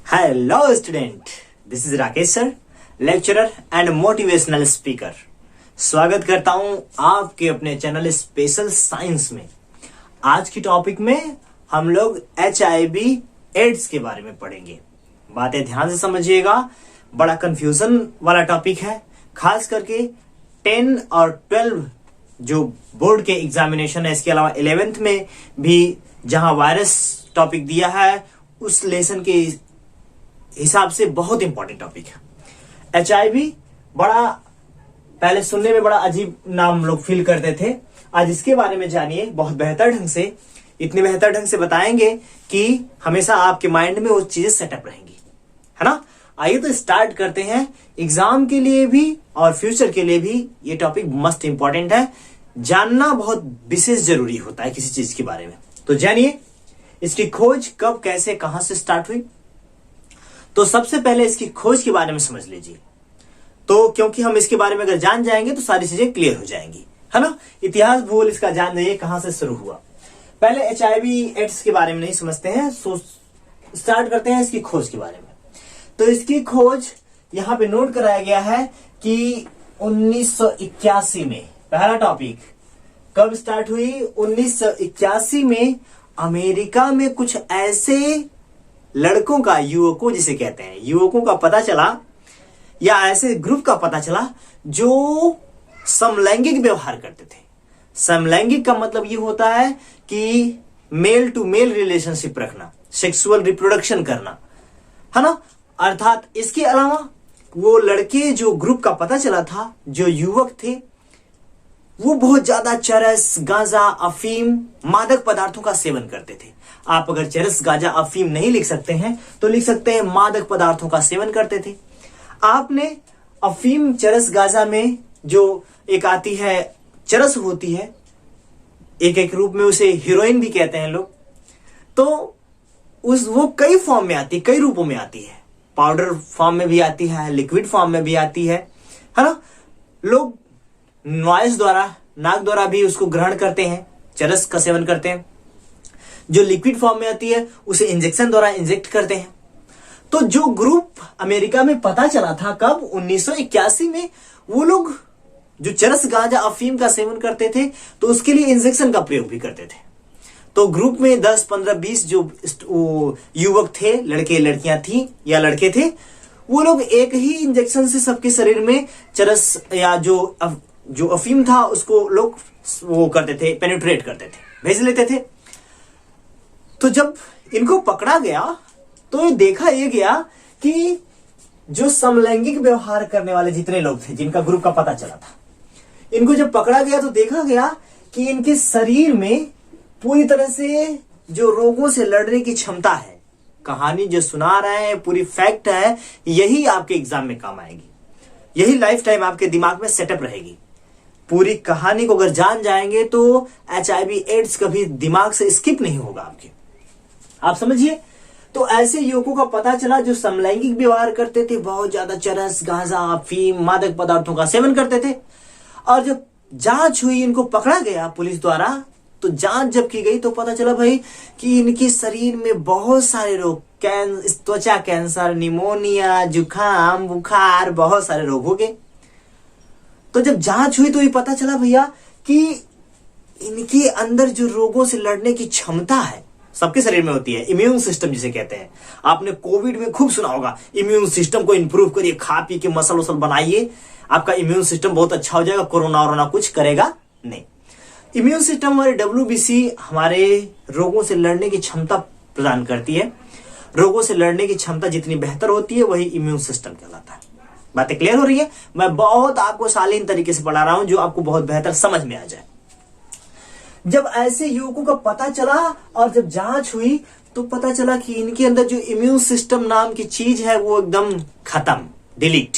Hello student, this is Rakesh sir, lecturer and motivational speaker. स्वागत करता हूं आपके अपने चैनल स्पेशल साइंस में। आज की टॉपिक में हम लोग HIV एड्स के बारे में पढ़ेंगे। बातें ध्यान से समझिएगा, बड़ा कंफ्यूजन वाला टॉपिक है। खास करके 10 और 12 जो बोर्ड के एग्जामिनेशन है, इसके अलावा 11th में भी जहां वायरस टॉपिक दिया है उस लेसन के हिसाब से बहुत इंपॉर्टेंट टॉपिक है। HIV बड़ा पहले सुनने में बड़ा अजीब नाम लोग फील करते थे। आज इसके बारे में जानिए बहुत बेहतर ढंग से, इतने बेहतर ढंग से बताएंगे कि हमेशा आपके माइंड में वो चीजें सेटअप रहेंगी, है ना। आइए तो स्टार्ट करते हैं। एग्जाम के लिए भी और फ्यूचर के लिए भी ये टॉपिक मस्ट इंपॉर्टेंट है। जानना बहुत विशेष जरूरी होता है किसी चीज के बारे में। तो जानिए इसकी खोज कब, कैसे, कहां से स्टार्ट हुई। तो सबसे पहले इसकी खोज के बारे में समझ लीजिए। तो क्योंकि हम इसके बारे में अगर जान जाएंगे तो सारी चीजें क्लियर हो जाएंगी, है ना। इतिहास भूगोल इसका जान जाइए कहां से शुरू हुआ। पहले HIV एड्स के बारे में नहीं समझते हैं, सो स्टार्ट करते हैं इसकी खोज के बारे में। तो इसकी खोज यहां पे नोट कराया गया है कि 1981 में, पहला टॉपिक कब स्टार्ट हुई। 1981 में अमेरिका में कुछ ऐसे लड़कों का, युवकों जिसे कहते हैं, युवकों का पता चला, या ऐसे ग्रुप का पता चला जो समलैंगिक व्यवहार करते थे। समलैंगिक का मतलब ये होता है कि मेल टू मेल रिलेशनशिप रखना, सेक्सुअल रिप्रोडक्शन करना, है ना। अर्थात इसके अलावा वो लड़के जो ग्रुप का पता चला था, जो युवक थे, वो बहुत ज्यादा चरस, गांजा, अफीम, मादक पदार्थों का सेवन करते थे। आप अगर चरस, गांजा, अफीम नहीं लिख सकते हैं तो लिख सकते हैं मादक पदार्थों का सेवन करते थे। आपने अफीम, चरस, गांजा में जो एक आती है चरस होती है, एक एक रूप में उसे हीरोइन भी कहते हैं लोग। तो वो कई फॉर्म में आती है, कई रूपों में आती है। पाउडर फॉर्म में भी आती है, लिक्विड फॉर्म में भी आती है ना। लोग नॉइस द्वारा, नाक द्वारा भी उसको ग्रहण करते हैं, चरस का सेवन करते हैं। जो लिक्विड फॉर्म में आती है उसे इंजेक्शन द्वारा इंजेक्ट करते हैं। तो जो ग्रुप अमेरिका में पता चला था कब, 1981 में, वो लोग जो चरस, गांजा, अफीम का सेवन करते थे तो उसके लिए इंजेक्शन का प्रयोग भी करते थे। तो ग्रुप में 10, 15, 20 जो युवक थे, लड़के लड़कियां थी या लड़के थे, वो लोग एक ही इंजेक्शन से सबके शरीर में चरस या जो अफीम था उसको लोग वो करते थे, पेनिट्रेट करते थे, भेज लेते थे। तो जब इनको पकड़ा गया तो ये देखा ये गया कि जो समलैंगिक व्यवहार करने वाले जितने लोग थे, जिनका ग्रुप का पता चला था, इनको जब पकड़ा गया तो देखा गया कि इनके शरीर में पूरी तरह से जो रोगों से लड़ने की क्षमता है। कहानी जो सुना रहे हैं पूरी फैक्ट है, यही आपके एग्जाम में काम आएगी, यही लाइफ टाइम आपके दिमाग में सेटअप रहेगी। पूरी कहानी को अगर जान जाएंगे तो HIV एड्स कभी दिमाग से स्किप नहीं होगा आपके। आप समझिए। तो ऐसे युवकों का पता चला जो समलैंगिक व्यवहार करते थे, बहुत ज्यादा चरस, गांजा, अफीम, मादक पदार्थों का सेवन करते थे। और जब जांच हुई, इनको पकड़ा गया पुलिस द्वारा, तो जांच जब की गई तो पता चला भाई कि इनके शरीर में बहुत सारे रोग, त्वचा कैंसर, निमोनिया, जुकाम, बुखार, बहुत सारे रोग हो गए। तो जब जांच हुई तो ये पता चला भैया कि इनके अंदर जो रोगों से लड़ने की क्षमता है, सबके शरीर में होती है, इम्यून सिस्टम जिसे कहते हैं। आपने कोविड में खूब सुना होगा, इम्यून सिस्टम को इंप्रूव करिए, खा पी के मसल वसल बनाइए, आपका इम्यून सिस्टम बहुत अच्छा हो जाएगा, कोरोना वोरोना कुछ करेगा नहीं। इम्यून सिस्टम हमारे WBC हमारे रोगों से लड़ने की क्षमता प्रदान करती है। रोगों से लड़ने की क्षमता जितनी बेहतर होती है वही इम्यून सिस्टम कहलाता है। बातें क्लियर हो रही है। मैं बहुत आपको शालीन तरीके से पढ़ा रहा हूं जो आपको बहुत बेहतर समझ में आ जाए। जब ऐसे युवकों का पता चला और जब जांच हुई तो पता चला कि इनके अंदर जो इम्यून सिस्टम नाम की चीज है वो एकदम खत्म, डिलीट,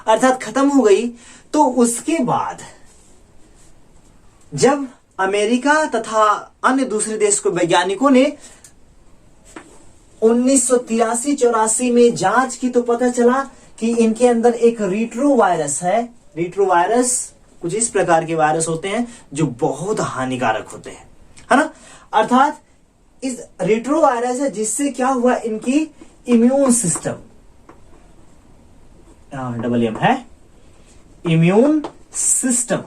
अर्थात खत्म हो गई। तो उसके बाद जब अमेरिका तथा अन्य दूसरे देश के वैज्ञानिकों ने 1983-84 में जांच की तो पता चला कि इनके अंदर एक रिट्रोवायरस है। रिट्रोवायरस कुछ इस प्रकार के वायरस होते हैं जो बहुत हानिकारक होते हैं, है ना। अर्थात इस रिट्रोवायरस है जिससे क्या हुआ, इनकी इम्यून सिस्टम, डबल एम है, इम्यून सिस्टम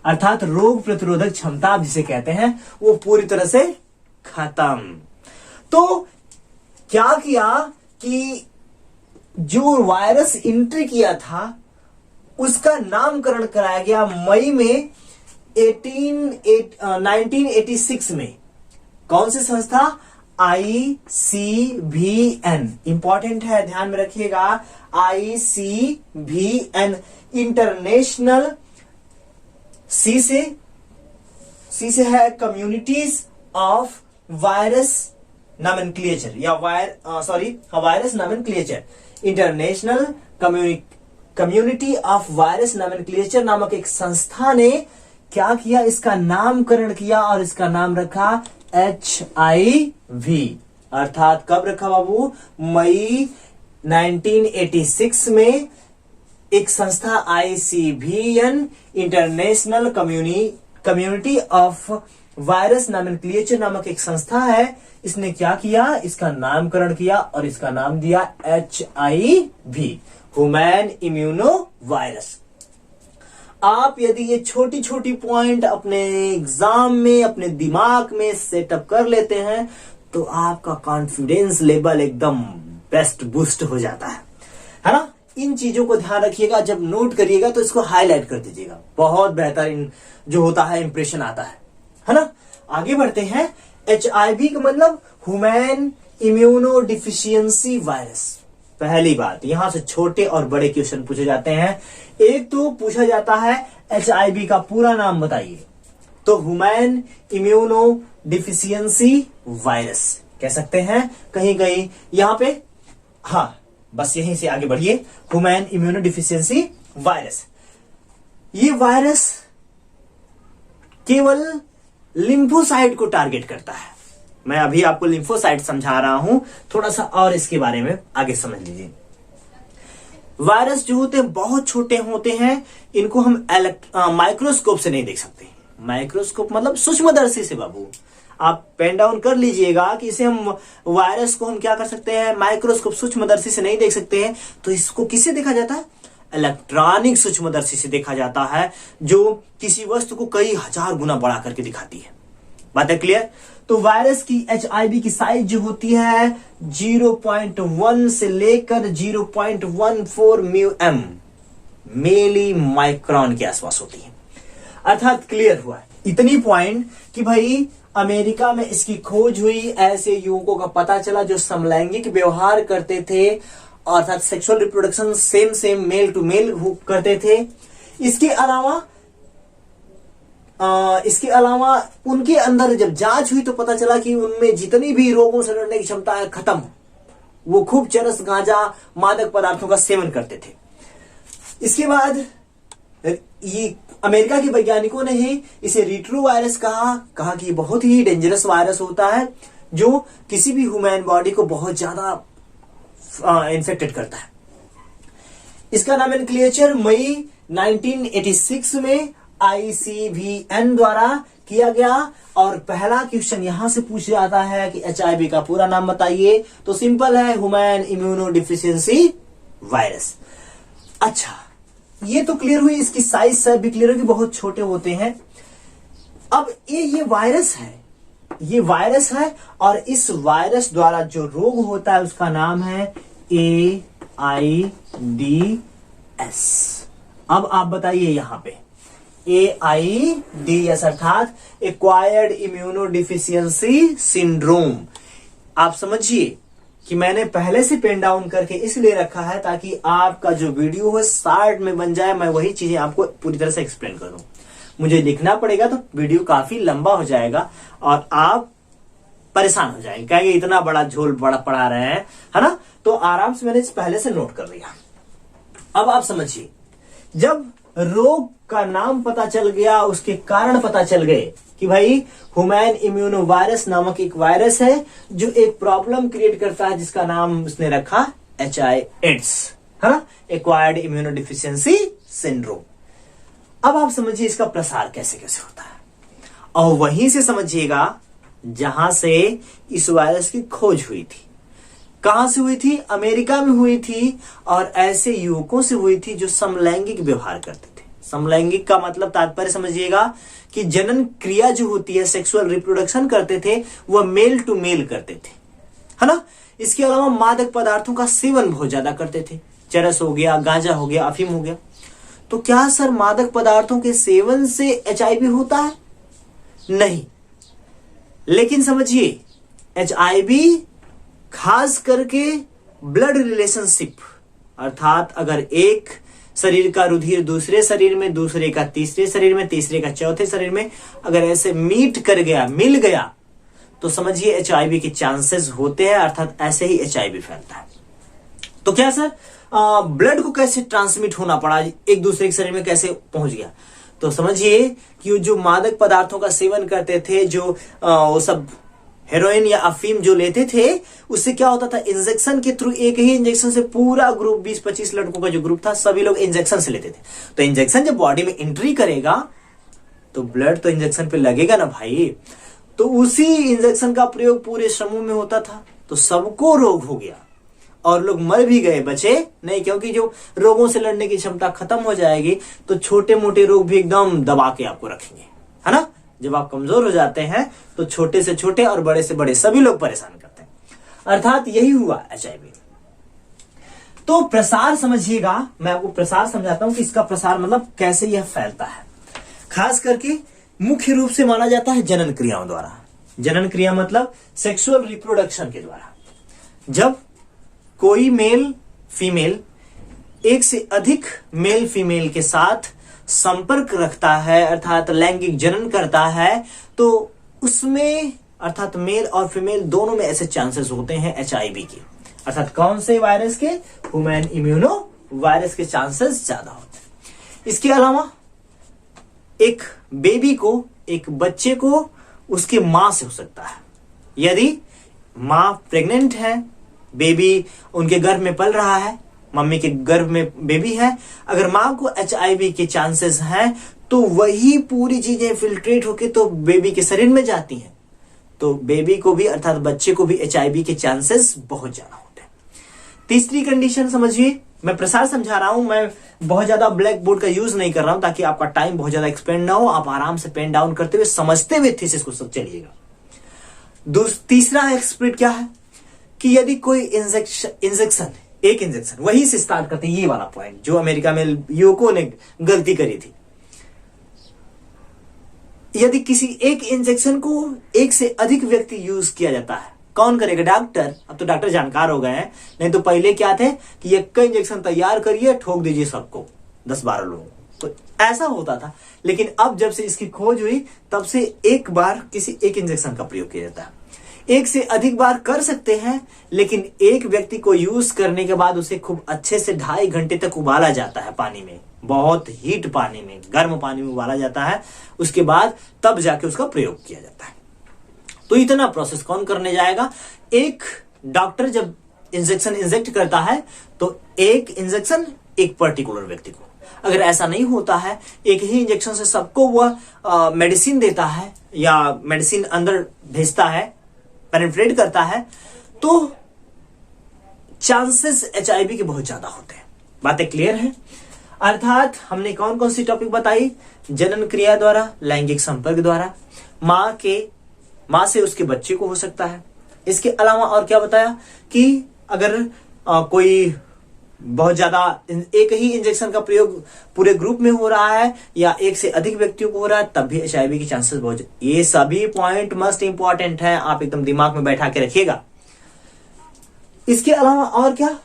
अर्थात रोग प्रतिरोधक क्षमता आप जिसे कहते हैं वो पूरी तरह से खत्म। तो क्या किया कि जो वायरस एंट्री किया था उसका नामकरण कराया गया मई में 1986 में। कौन सी संस्था? ICVN, इंपॉर्टेंट है, ध्यान में रखिएगा। ICVN इंटरनेशनल, सी से है कम्युनिटीज ऑफ वायरस नॉमेनक्लेचर या virus nomenclature, international community of virus nomenclature नामक एक संस्था ने क्या किया, इसका नामकरण किया और इसका नाम रखा HIV। अर्थात कब रखा बाबू? मई 1986 में एक संस्था ICVN international community of virus nomenclature नामक एक संस्था है, इसने क्या किया, इसका नामकरण किया और इसका नाम दिया HIV, ह्यूमन इम्यूनो वायरस। आप यदि ये छोटी छोटी पॉइंट अपने एग्जाम में अपने दिमाग में सेटअप कर लेते हैं तो आपका कॉन्फिडेंस लेवल एकदम बेस्ट बूस्ट हो जाता है ना। इन चीजों को ध्यान रखिएगा, जब नोट करिएगा तो इसको हाईलाइट कर दीजिएगा, बहुत बेहतर जो होता है इंप्रेशन आता है ना। आगे बढ़ते हैं। HIV का मतलब ह्यूमन इम्यूनो डिफिशियंसी वायरस। पहली बात, यहां से छोटे और बड़े क्वेश्चन पूछे जाते हैं। एक तो पूछा जाता है HIV का पूरा नाम बताइए, तो ह्यूमन इम्यूनो डिफिशियंसी वायरस कह सकते हैं कहीं कहीं यहां पे। हाँ, बस यहीं से आगे बढ़िए। ह्यूमन इम्यूनो डिफिशियंसी वायरस, ये वायरस केवल लिम्फोसाइट को टारगेट करता है। मैं अभी आपको लिम्फोसाइट समझा रहा हूं, थोड़ा सा और इसके बारे में आगे समझ लीजिए। वायरस जो होते हैं बहुत छोटे होते हैं, इनको हम माइक्रोस्कोप से नहीं देख सकते। माइक्रोस्कोप मतलब सूक्ष्मदर्शी से बाबू, आप पेन डाउन कर लीजिएगा कि इसे हम वायरस को हम क्या कर सकते हैं, माइक्रोस्कोप सूक्ष्मदर्शी से नहीं देख सकते हैं। तो इसको किससे देखा जाता है? इलेक्ट्रॉनिक सूक्ष्मदर्शी से देखा जाता है, जो किसी वस्तु को कई हजार गुना बड़ा करके दिखाती है। बात है क्लियर? तो वायरस की HIV की साइज जो होती है 0.1 से लेकर 0.14 μm मिली माइक्रोन के आसपास होती है। अर्थात क्लियर हुआ है इतनी पॉइंट कि भाई अमेरिका में इसकी खोज हुई, ऐसे युवकों का पता चला जो समलैंगिक व्यवहार करते थे, अर्थात sexual reproduction same male to male करते थे। इसके अलावा उनके अंदर जब जांच हुई तो पता चला कि उनमें जितनी भी रोगों से लड़ने की क्षमता है खत्म। वो खूब चरस, गांजा, मादक पदार्थों का सेवन करते थे। इसके बाद ये अमेरिका के वैज्ञानिकों ने ही इसे रिट्रो वायरस कहा कि ये बहुत ही डेंजरस वायरस होता है जो किसी भी ह्यूमन बॉडी को बहुत ज्यादा इन्फेक्टेड करता है। इसका नॉमेनक्लेचर मई 1986 में ICVN द्वारा किया गया। और पहला क्वेश्चन यहां से पूछा जाता है कि HIV का पूरा नाम बताइए, तो सिंपल है, ह्यूमन इम्यूनो डिफिशियंसी वायरस। अच्छा, ये तो क्लियर हुई, इसकी साइज सब भी क्लियर होगी, बहुत छोटे होते हैं। अब ये वायरस है और इस वायरस द्वारा जो रोग होता है उसका नाम है AIDS। अब आप बताइए यहां पे AIDS अर्थात एक्वायर्ड इम्यूनो डिफिशियंसी सिंड्रोम। आप समझिए कि मैंने पहले से पेन डाउन करके इसलिए रखा है ताकि आपका जो वीडियो है शार्ट में बन जाए, मैं वही चीजें आपको पूरी तरह से एक्सप्लेन कर दूं। मुझे लिखना पड़ेगा तो वीडियो काफी लंबा हो जाएगा और आप परेशान हो जाएंगे, कहेंगे इतना बड़ा झोल बड़ा पढ़ा रहे हैं, है ना। तो आराम से मैंने पहले से नोट कर लिया। अब आप समझिए, जब रोग का नाम पता चल गया, उसके कारण पता चल गए कि भाई ह्यूमन इम्यूनो वायरस नामक एक वायरस है जो एक प्रॉब्लम क्रिएट करता है जिसका नाम उसने रखा HIV, है ना, एक्वायर्ड इम्यूनो डिफिशियंसी सिंड्रोम। अब आप समझिए इसका प्रसार कैसे कैसे होता है, और वहीं से समझिएगा जहां से इस वायरस की खोज हुई थी। कहां से हुई थी? अमेरिका में हुई थी, और ऐसे युवकों से हुई थी जो समलैंगिक व्यवहार करते थे। समलैंगिक का मतलब तात्पर्य समझिएगा कि जनन क्रिया जो होती है, सेक्सुअल रिप्रोडक्शन करते थे, वह मेल टू मेल करते थे, है ना। इसके अलावा मादक पदार्थों का सेवन बहुत ज्यादा करते थे। चरस हो गया, गांजा हो गया, अफीम हो गया। तो क्या सर मादक पदार्थों के सेवन से एचआईवी होता है? नहीं। लेकिन समझिए, एचआईवी खास करके ब्लड रिलेशनशिप, अर्थात अगर एक शरीर का रुधिर दूसरे शरीर में, दूसरे का तीसरे शरीर में, तीसरे का चौथे शरीर में अगर ऐसे मीट कर गया, मिल गया, तो समझिए एचआईवी के चांसेस होते हैं, अर्थात ऐसे ही एचआईवी फैलता है। तो क्या सर ब्लड को कैसे ट्रांसमिट होना पड़ा, एक दूसरे के शरीर में कैसे पहुंच गया? तो समझिए कि जो मादक पदार्थों का सेवन करते थे, जो वो सब हेरोइन या अफीम जो लेते थे, उससे क्या होता था, इंजेक्शन के थ्रू, एक ही इंजेक्शन से पूरा ग्रुप 20-25 लड़कों का जो ग्रुप था, सभी लोग इंजेक्शन से लेते थे। तो इंजेक्शन जब बॉडी में एंट्री करेगा तो ब्लड तो इंजेक्शन पे लगेगा ना भाई। तो उसी इंजेक्शन का प्रयोग पूरे समूह में होता था, तो सबको रोग हो गया और लोग मर भी गए, बचे नहीं, क्योंकि जो रोगों से लड़ने की क्षमता खत्म हो जाएगी तो छोटे मोटे रोग भी एकदम दबा के आपको रखेंगे, है ना। जब आप कमजोर हो जाते हैं तो छोटे से छोटे और बड़े से बड़े सभी लोग परेशान करते हैं, अर्थात यही हुआ एचआईवी। तो प्रसार समझिएगा, मैं आपको प्रसार समझाता हूं कि इसका प्रसार मतलब कैसे यह फैलता है। खास करके मुख्य रूप से माना जाता है जनन क्रियाओं द्वारा। जनन क्रिया मतलब सेक्सुअल रिप्रोडक्शन के द्वारा। जब कोई मेल फीमेल एक से अधिक मेल फीमेल के साथ संपर्क रखता है, अर्थात लैंगिक जनन करता है, तो उसमें अर्थात मेल और फीमेल दोनों में ऐसे चांसेस होते हैं एचआईवी के, अर्थात कौन से वायरस के? ह्यूमन इम्यूनो वायरस के चांसेस ज्यादा होते हैं। इसके अलावा एक बेबी को, एक बच्चे को उसके मां से हो सकता है। यदि मां प्रेग्नेंट है, बेबी उनके गर्भ में पल रहा है, मम्मी के गर्भ में बेबी है, अगर मां को एचआईवी के चांसेस हैं तो वही पूरी चीजें फिल्ट्रेट होके तो बेबी के शरीर में जाती हैं, तो बेबी को भी अर्थात बच्चे को भी एचआईवी के चांसेस बहुत ज्यादा होते हैं। तीसरी कंडीशन समझिए, मैं प्रसार समझा रहा हूं, मैं बहुत ज्यादा ब्लैक बोर्ड का यूज नहीं कर रहा हूं ताकि आपका टाइम बहुत ज्यादा एक्सपेंड ना हो, आप आराम से पेन डाउन करते हुए समझते हुए थीसिस को सब चलिएगा। तीसरा एक्सपर्ट क्या है कि यदि कोई इंजेक्शन एक इंजेक्शन, वही से स्टार्ट करते हैं, ये वाला पॉइंट जो अमेरिका में युवकों ने गलती करी थी। यदि किसी एक इंजेक्शन को एक से अधिक व्यक्ति यूज किया जाता है, कौन करेगा? डॉक्टर। अब तो डॉक्टर जानकार हो गए हैं, नहीं तो पहले क्या थे कि एक का इंजेक्शन तैयार करिए, ठोक दीजिए सबको, 10-12 लोगों को, तो ऐसा होता था। लेकिन अब जब से इसकी खोज हुई तब से एक बार किसी एक इंजेक्शन का प्रयोग किया जाता है। एक से अधिक बार कर सकते हैं, लेकिन एक व्यक्ति को यूज करने के बाद उसे खूब अच्छे से 2.5 घंटे तक उबाला जाता है पानी में, बहुत हीट पानी में, गर्म पानी में उबाला जाता है, उसके बाद तब जाके उसका प्रयोग किया जाता है। तो इतना प्रोसेस कौन करने जाएगा? एक डॉक्टर जब इंजेक्शन इंजेक्ट करता है तो एक इंजेक्शन एक पर्टिकुलर व्यक्ति को, अगर ऐसा नहीं होता है, एक ही इंजेक्शन से सबको वह मेडिसिन देता है या मेडिसिन अंदर भेजता है, पेनिट्रेट करता है, तो चांसेस एचआईवी के बहुत ज्यादा होते हैं। बातें क्लियर है? अर्थात हमने कौन कौन सी टॉपिक बताई? जनन क्रिया द्वारा, लैंगिक संपर्क द्वारा, मां से उसके बच्चे को हो सकता है। इसके अलावा और क्या बताया कि अगर कोई बहुत ज्यादा एक ही इंजेक्शन का प्रयोग पूरे ग्रुप में हो रहा है या एक से अधिक व्यक्तियों को हो रहा है, तब भी एचआईवी की चांसेस बहुत। ये सभी पॉइंट मस्ट इंपॉर्टेंट है, आप एकदम दिमाग में बैठा के रखिएगा। इसके अलावा और क्या?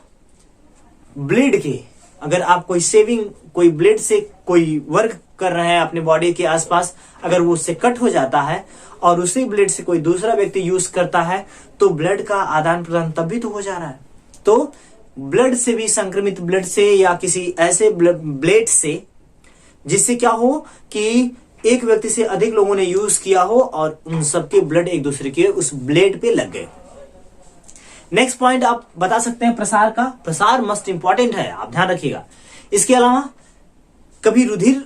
ब्लेड के, अगर आप कोई ब्लेड से कोई वर्क कर रहे हैं अपने बॉडी के आसपास, अगर वो उससे कट हो जाता है और उसी ब्लेड से कोई दूसरा व्यक्ति यूज करता है तो ब्लड का आदान प्रदान तब भी तो हो जा रहा है। तो ब्लड से भी, संक्रमित ब्लड से या किसी ऐसे ब्लेड से जिससे क्या हो कि एक व्यक्ति से अधिक लोगों ने यूज किया हो और उन सबके ब्लड एक दूसरे के उस ब्लेड पे लग गए। नेक्स्ट पॉइंट आप बता सकते हैं प्रसार का। प्रसार मस्ट इंपॉर्टेंट है, आप ध्यान रखिएगा। इसके अलावा कभी रुधिर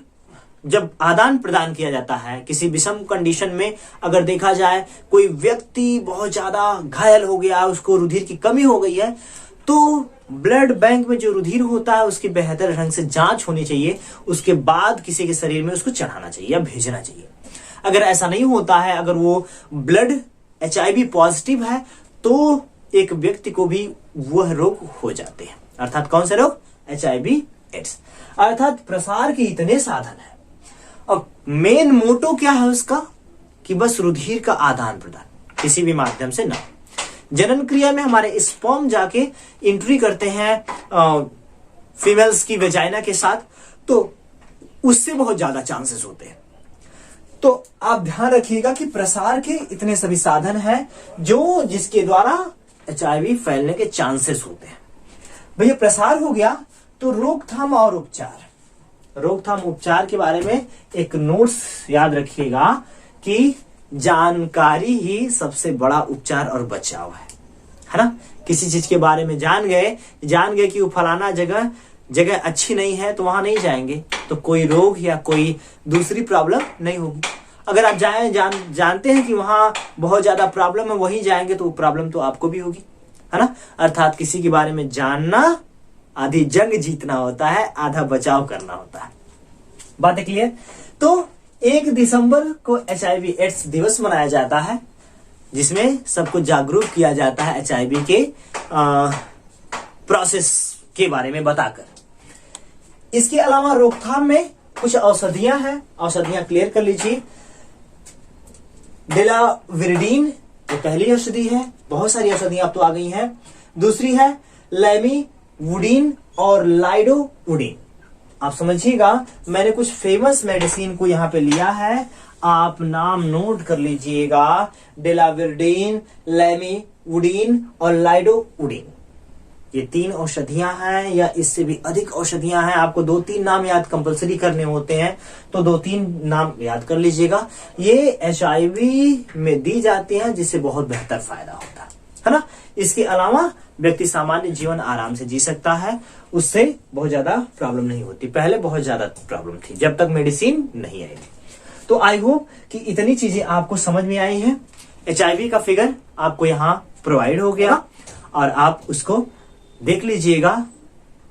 जब आदान प्रदान किया जाता है किसी विषम कंडीशन में, अगर देखा जाए कोई व्यक्ति बहुत ज्यादा घायल हो गया, उसको रुधिर की कमी हो गई है, तो ब्लड बैंक में जो रुधिर होता है उसकी बेहतर ढंग से जांच होनी चाहिए, उसके बाद किसी के शरीर में उसको चढ़ाना चाहिए या भेजना चाहिए। अगर ऐसा नहीं होता है, अगर वो ब्लड HIV पॉजिटिव है, तो एक व्यक्ति को भी वह रोग हो जाते हैं। अर्थात कौन से रोग? HIV AIDS. अर्थात प्रसार के इतने साधन है। अब मेन मोटो क्या है उसका? कि बस रुधिर का आदान प्रदान किसी भी माध्यम से ना। जनन क्रिया में हमारे स्पर्म जाके एंट्री करते हैं फीमेल्स की वेजाइना के साथ, तो उससे बहुत ज्यादा चांसेस होते हैं। तो आप ध्यान रखिएगा कि प्रसार के इतने सभी साधन हैं जो जिसके द्वारा HIV फैलने के चांसेस होते हैं। भैया प्रसार हो गया, तो रोकथाम और उपचार। रोकथाम उपचार के बारे में एक नोट्स याद रखिएगा कि जानकारी ही सबसे बड़ा उपचार और बचाव है ना। किसी चीज के बारे में जान गए कि वो फलाना जगह अच्छी नहीं है, तो वहां नहीं जाएंगे, तो कोई रोग या कोई दूसरी प्रॉब्लम नहीं होगी। अगर आप जानते हैं कि वहां बहुत ज्यादा प्रॉब्लम है, वहीं जाएंगे तो वो प्रॉब्लम तो आपको भी होगी, है ना। अर्थात किसी के बारे में जानना आधी जंग जीतना होता है, आधा बचाव करना होता है। बात क्लियर? तो 1 दिसंबर को HIV एड्स दिवस मनाया जाता है, जिसमें सबको जागरूक किया जाता है HIV के प्रोसेस के बारे में बताकर। इसके अलावा रोकथाम में कुछ औषधियां हैं, औषधियां क्लियर कर लीजिए। डेलाविरडिन ये पहली औषधि है, बहुत सारी औषधियां अब तो आ गई हैं। दूसरी है लैमिवुडिन और लाइडोवुडिन। आप समझिएगा, मैंने कुछ फेमस मेडिसिन को यहां पे लिया है, आप नाम नोट कर लीजिएगा। डेलाविरडिन, लैमिवुडिन और लाइडोवुडिन, ये 3 औषधियां हैं, या इससे भी अधिक औषधियां हैं। आपको 2-3 नाम याद कंपलसरी करने होते हैं, तो 2-3 नाम याद कर लीजिएगा। ये HIV में दी जाती हैं, जिससे बहुत बेहतर फायदा होता है ना। इसके अलावा व्यक्ति सामान्य जीवन आराम से जी सकता है, उससे बहुत ज्यादा प्रॉब्लम नहीं होती। पहले बहुत ज्यादा प्रॉब्लम थी जब तक मेडिसिन नहीं आई। तो आई होप कि इतनी चीजें आपको समझ में आई हैं। HIV का फिगर आपको यहाँ प्रोवाइड हो गया, और आप उसको देख लीजिएगा।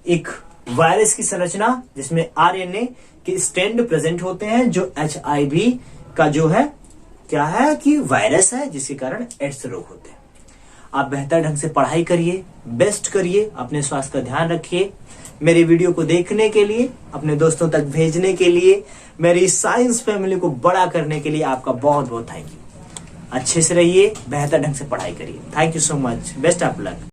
एक वायरस की संरचना जिसमें RNA के स्ट्रैंड प्रेजेंट होते हैं, जो HIV का जो है क्या है कि वायरस है, जिसके कारण एड्स रोग होते हैं। आप बेहतर ढंग से पढ़ाई करिए, बेस्ट करिए, अपने स्वास्थ्य का ध्यान रखिए। मेरी वीडियो को देखने के लिए, अपने दोस्तों तक भेजने के लिए, मेरी साइंस फैमिली को बड़ा करने के लिए आपका बहुत बहुत थैंक यू। अच्छे से रहिए, बेहतर ढंग से पढ़ाई करिए। Thank you so much, best of luck.